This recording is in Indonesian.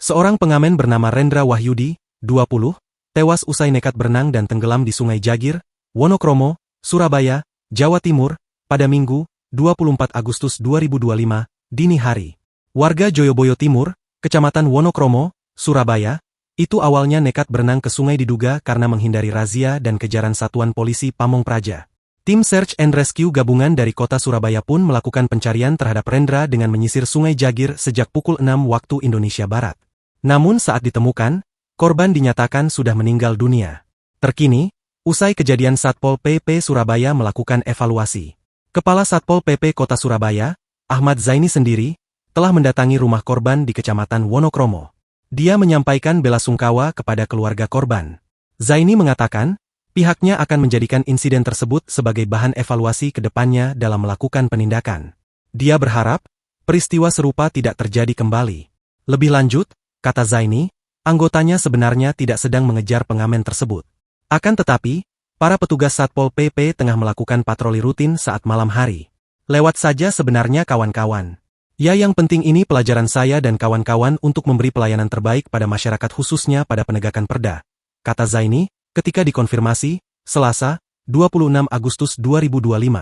Seorang pengamen bernama Rendra Wahyudi, 20, tewas usai nekat berenang dan tenggelam di Sungai Jagir, Wonokromo, Surabaya, Jawa Timur, pada Minggu, 24 Agustus 2025, dini hari. Warga Joyoboyo Timur, Kecamatan Wonokromo, Surabaya, itu awalnya nekat berenang ke sungai diduga karena menghindari razia dan kejaran Satuan Polisi Pamong Praja. Tim Search and Rescue gabungan dari kota Surabaya pun melakukan pencarian terhadap Rendra dengan menyisir Sungai Jagir sejak pukul 6 waktu Indonesia Barat. Namun saat ditemukan, korban dinyatakan sudah meninggal dunia. Terkini, usai kejadian Satpol PP Surabaya melakukan evaluasi. Kepala Satpol PP Kota Surabaya, Ahmad Zaini sendiri, telah mendatangi rumah korban di Kecamatan Wonokromo. Dia menyampaikan belasungkawa kepada keluarga korban. Zaini mengatakan, pihaknya akan menjadikan insiden tersebut sebagai bahan evaluasi ke depannya dalam melakukan penindakan. Dia berharap, peristiwa serupa tidak terjadi kembali. Lebih lanjut, kata Zaini, anggotanya sebenarnya tidak sedang mengejar pengamen tersebut. Akan tetapi, para petugas Satpol PP tengah melakukan patroli rutin saat malam hari. Lewat saja sebenarnya kawan-kawan. Ya, yang penting ini pelajaran saya dan kawan-kawan untuk memberi pelayanan terbaik pada masyarakat khususnya pada penegakan perda, kata Zaini, ketika dikonfirmasi, Selasa, 26 Agustus 2025.